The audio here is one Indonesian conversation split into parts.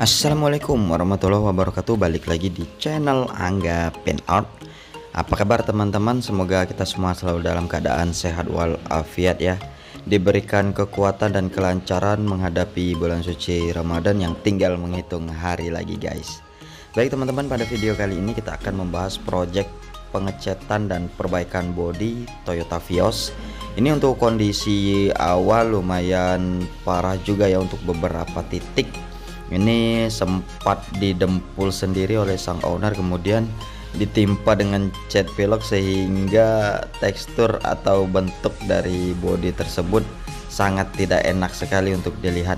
Assalamualaikum warahmatullahi wabarakatuh. Balik lagi di channel Angga Pen Art. Apa kabar teman-teman? Semoga kita semua selalu dalam keadaan sehat walafiat ya. Diberikan kekuatan dan kelancaran menghadapi bulan suci Ramadan yang tinggal menghitung hari lagi guys. Baik teman-teman, pada video kali ini kita akan membahas project pengecatan dan perbaikan bodi Toyota Vios. Ini untuk kondisi awal lumayan parah juga ya, untuk beberapa titik ini sempat didempul sendiri oleh sang owner, kemudian ditimpa dengan cat pelek sehingga tekstur atau bentuk dari bodi tersebut sangat tidak enak sekali untuk dilihat.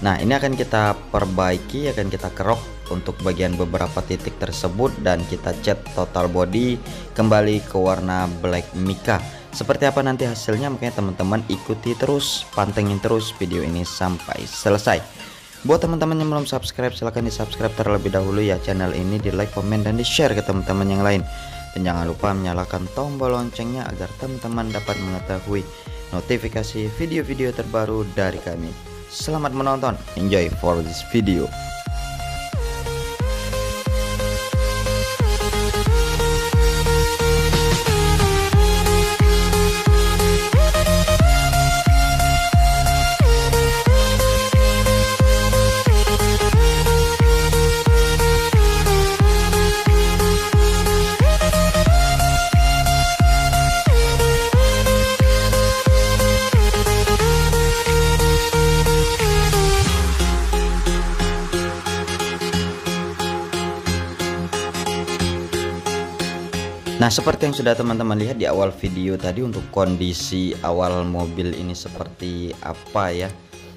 Nah, ini akan kita perbaiki, akan kita kerok untuk bagian beberapa titik tersebut dan kita cat total body kembali ke warna black mica. Seperti apa nanti hasilnya, makanya teman-teman ikuti terus, pantengin terus video ini sampai selesai. Buat teman-teman yang belum subscribe, silahkan di subscribe terlebih dahulu ya channel ini, di like, komen, dan di share ke teman-teman yang lain. Dan jangan lupa menyalakan tombol loncengnya agar teman-teman dapat mengetahui notifikasi video-video terbaru dari kami. Selamat menonton, enjoy for this video. Nah, seperti yang sudah teman-teman lihat di awal video tadi, untuk kondisi awal mobil ini seperti apa ya.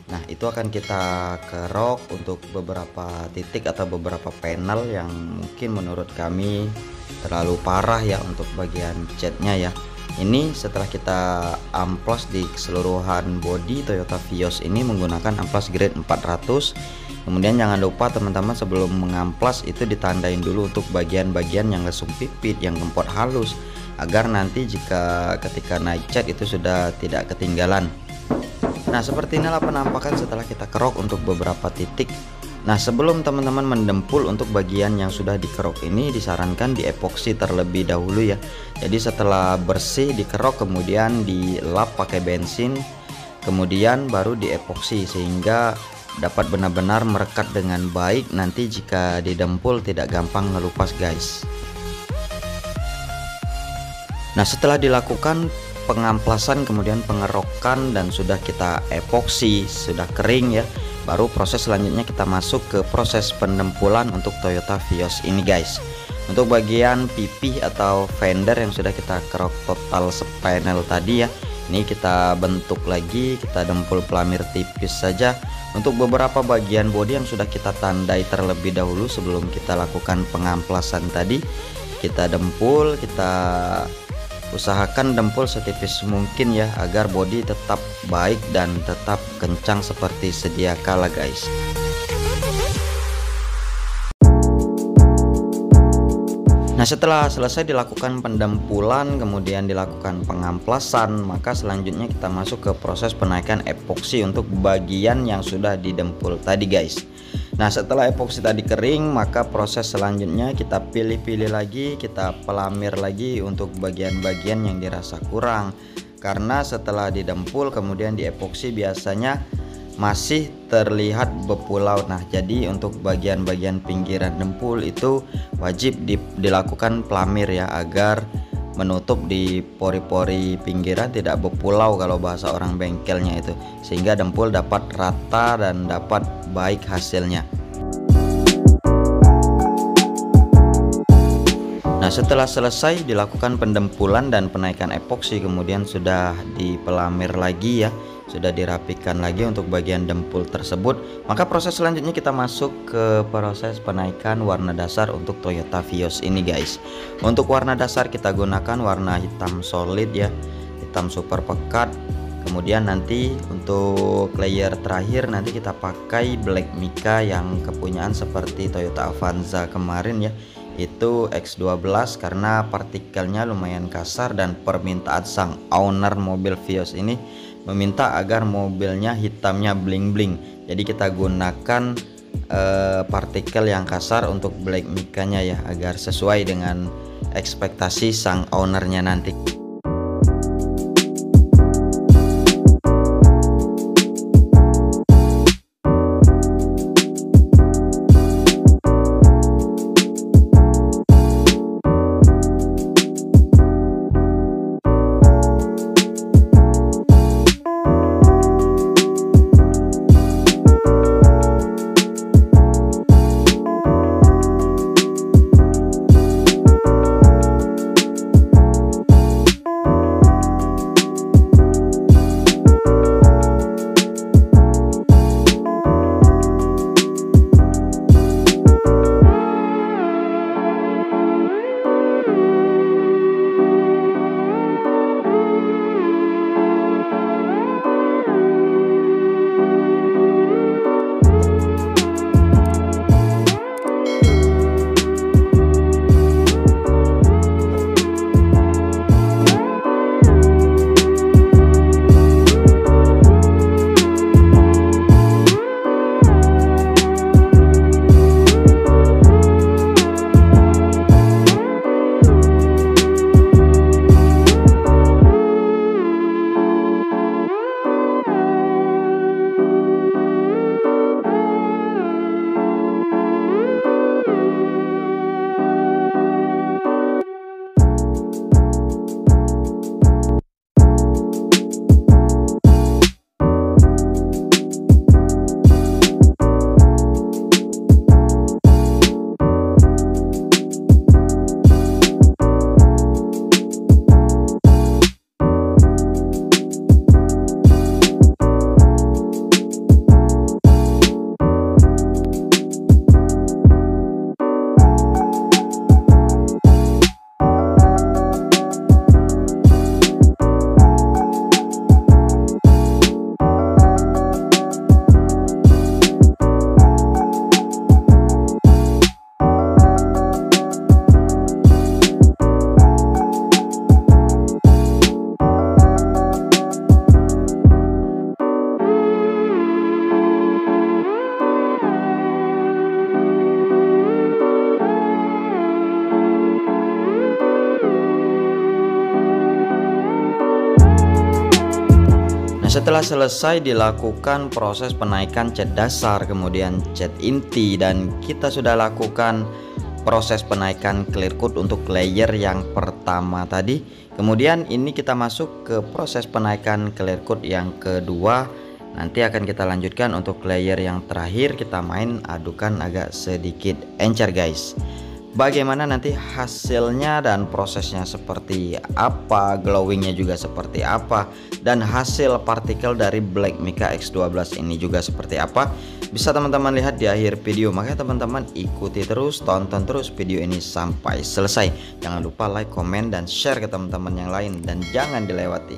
Nah, itu akan kita kerok untuk beberapa titik atau beberapa panel yang mungkin menurut kami terlalu parah ya untuk bagian catnya ya. Ini setelah kita amplas di keseluruhan bodi Toyota Vios ini menggunakan amplas grade 400. Kemudian jangan lupa teman-teman, sebelum mengamplas itu ditandain dulu untuk bagian-bagian yang lesung pipit, yang gempot halus, agar nanti jika ketika naik cat itu sudah tidak ketinggalan. Nah, seperti inilah penampakan setelah kita kerok untuk beberapa titik. Nah, sebelum teman-teman mendempul untuk bagian yang sudah dikerok ini, disarankan di epoksi terlebih dahulu ya. Jadi setelah bersih dikerok, kemudian dilap pakai bensin, kemudian baru di epoksi sehingga dapat benar-benar merekat dengan baik. Nanti jika didempul tidak gampang ngelupas guys. Nah, setelah dilakukan pengamplasan kemudian pengerokan dan sudah kita epoksi, sudah kering ya, baru proses selanjutnya kita masuk ke proses pendempulan untuk Toyota Vios ini guys. Untuk bagian pipih atau fender yang sudah kita kerok total sepanel tadi ya, ini kita bentuk lagi, kita dempul pelamir tipis saja. Untuk beberapa bagian bodi yang sudah kita tandai terlebih dahulu sebelum kita lakukan pengamplasan tadi, kita dempul, kita usahakan dempul setipis mungkin ya, agar bodi tetap baik dan tetap kencang seperti sedia kala guys. Nah, setelah selesai dilakukan pendempulan kemudian dilakukan pengamplasan, maka selanjutnya kita masuk ke proses penaikan epoksi untuk bagian yang sudah didempul tadi guys. Nah, setelah epoksi tadi kering, maka proses selanjutnya kita pilih-pilih lagi, kita pelamir lagi untuk bagian-bagian yang dirasa kurang. Karena setelah didempul kemudian diepoksi biasanya masih terlihat bepulau. Nah, jadi untuk bagian-bagian pinggiran dempul itu wajib dilakukan pelamir ya, agar menutup di pori-pori pinggiran, tidak bepulau kalau bahasa orang bengkelnya itu, sehingga dempul dapat rata dan dapat baik hasilnya. Nah, setelah selesai dilakukan pendempulan dan penaikan epoksi, kemudian sudah dipelamir lagi ya, sudah dirapikan lagi untuk bagian dempul tersebut, maka proses selanjutnya kita masuk ke proses penaikan warna dasar untuk Toyota Vios ini guys. Untuk warna dasar kita gunakan warna hitam solid ya, hitam super pekat. Kemudian nanti untuk layer terakhir nanti kita pakai black mica yang kepunyaan seperti Toyota Avanza kemarin ya, itu X12, karena partikelnya lumayan kasar dan permintaan sang owner mobil Vios ini meminta agar mobilnya hitamnya bling bling. Jadi kita gunakan partikel yang kasar untuk black mica-nya ya, agar sesuai dengan ekspektasi sang ownernya nanti. Setelah selesai dilakukan proses penaikan cat dasar, kemudian cat inti, dan kita sudah lakukan proses penaikan clear coat untuk layer yang pertama tadi. Kemudian ini kita masuk ke proses penaikan clear coat yang kedua. Nanti akan kita lanjutkan untuk layer yang terakhir, kita main adukan agak sedikit encer guys. Bagaimana nanti hasilnya dan prosesnya seperti apa, glowingnya juga seperti apa, dan hasil partikel dari Black Mica X12 ini juga seperti apa, bisa teman-teman lihat di akhir video. Makanya teman-teman ikuti terus, tonton terus video ini sampai selesai. Jangan lupa like, komen, dan share ke teman-teman yang lain, dan jangan dilewati.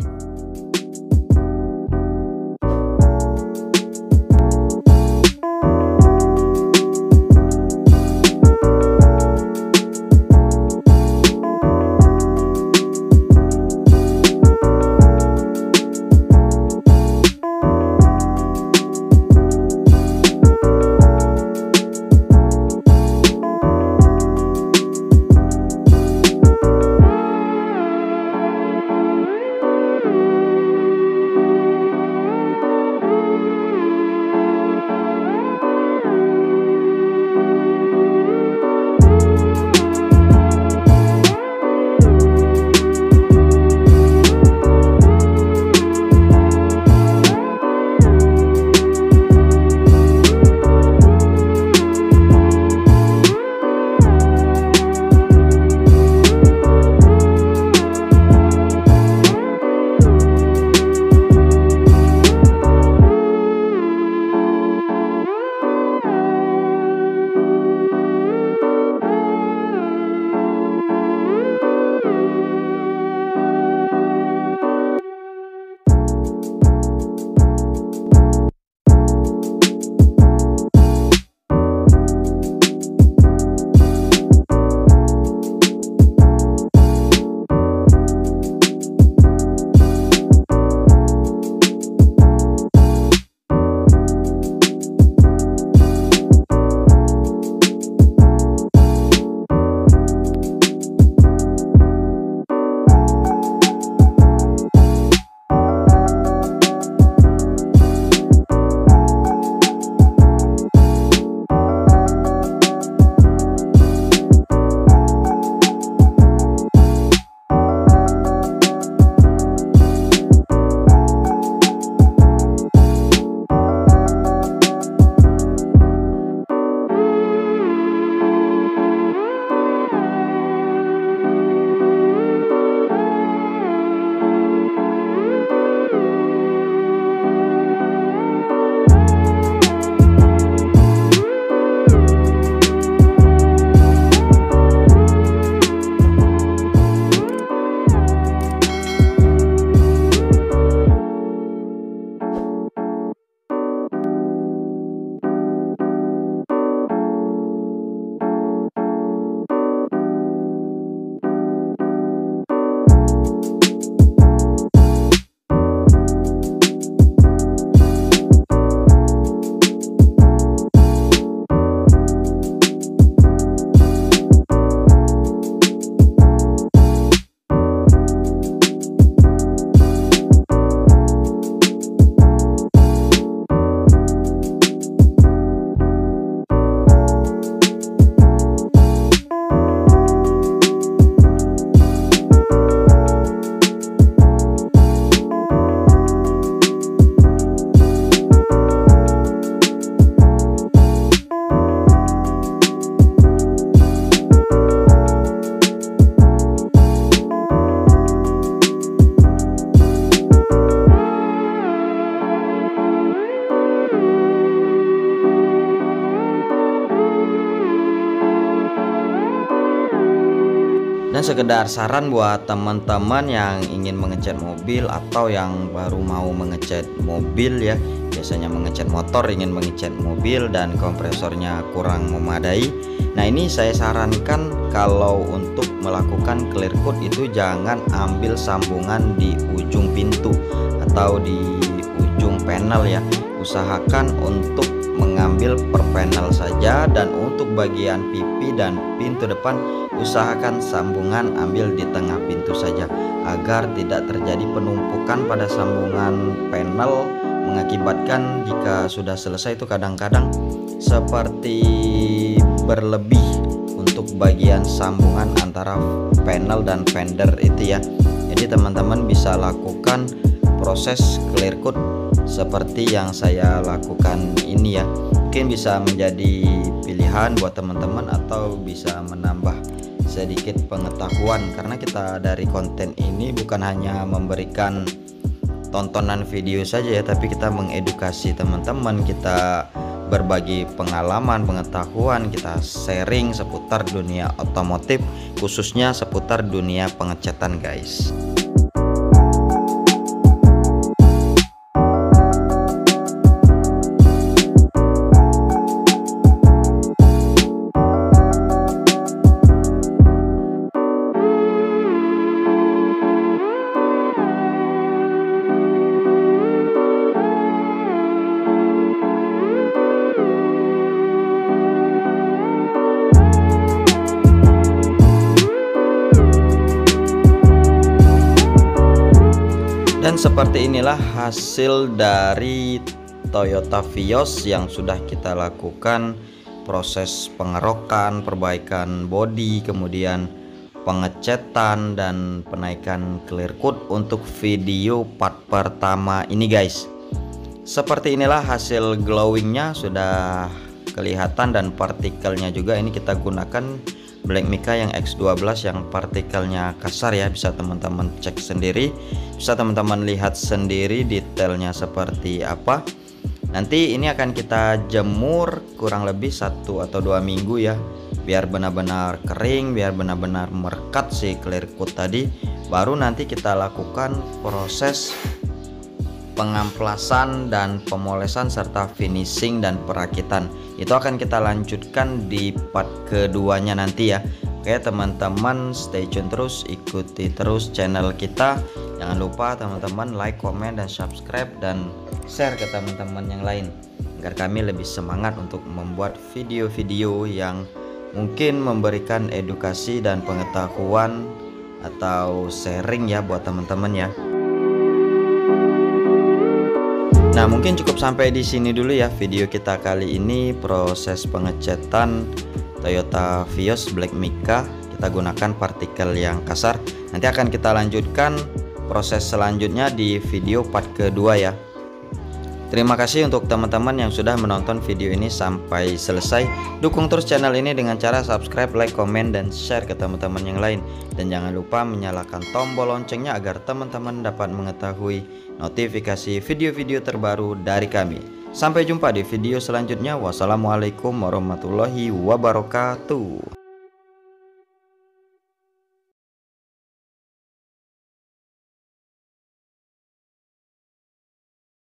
Dan sekedar saran buat teman-teman yang ingin mengecat mobil atau yang baru mau mengecat mobil ya, biasanya mengecat motor, ingin mengecat mobil dan kompresornya kurang memadai. Nah, ini saya sarankan kalau untuk melakukan clear coat itu jangan ambil sambungan di ujung pintu atau di ujung panel ya. Usahakan untuk mengambil per panel saja, dan untuk bagian pipi dan pintu depan usahakan sambungan ambil di tengah pintu saja agar tidak terjadi penumpukan pada sambungan panel, mengakibatkan jika sudah selesai itu kadang-kadang seperti berlebih untuk bagian sambungan antara panel dan fender itu ya. Jadi teman-teman bisa lakukan proses clear coat seperti yang saya lakukan ini ya. Mungkin bisa menjadi pilihan buat teman-teman atau bisa menambah sedikit pengetahuan, karena kita dari konten ini bukan hanya memberikan tontonan video saja ya, tapi kita mengedukasi teman-teman, kita berbagi pengalaman, pengetahuan, kita sharing seputar dunia otomotif, khususnya seputar dunia pengecatan guys. Dan seperti inilah hasil dari Toyota Vios yang sudah kita lakukan proses pengerokan, perbaikan bodi, kemudian pengecetan dan penaikan clear coat untuk video part pertama ini guys. Seperti inilah hasil glowingnya, sudah kelihatan, dan partikelnya juga ini kita gunakan Black Mica yang X12 yang partikelnya kasar ya. Bisa teman-teman cek sendiri, bisa teman-teman lihat sendiri detailnya seperti apa. Nanti ini akan kita jemur kurang lebih 1 atau 2 minggu ya, biar benar-benar kering, biar benar-benar merekat si clear coat tadi. Baru nanti kita lakukan proses pengamplasan dan pemolesan serta finishing dan perakitan. Itu akan kita lanjutkan di part keduanya nanti ya. Oke teman-teman, stay tune terus, ikuti terus channel kita. Jangan lupa teman-teman like, komen, dan subscribe, dan share ke teman-teman yang lain agar kami lebih semangat untuk membuat video-video yang mungkin memberikan edukasi dan pengetahuan atau sharing ya buat teman-teman ya. Nah, mungkin cukup sampai di sini dulu ya video kita kali ini, proses pengecatan Toyota Vios Black Mica. Kita gunakan partikel yang kasar. Nanti akan kita lanjutkan proses selanjutnya di video part kedua ya. Terima kasih untuk teman-teman yang sudah menonton video ini sampai selesai. Dukung terus channel ini dengan cara subscribe, like, komen, dan share ke teman-teman yang lain. Dan jangan lupa menyalakan tombol loncengnya agar teman-teman dapat mengetahui notifikasi video-video terbaru dari kami. Sampai jumpa di video selanjutnya. Wassalamualaikum warahmatullahi wabarakatuh.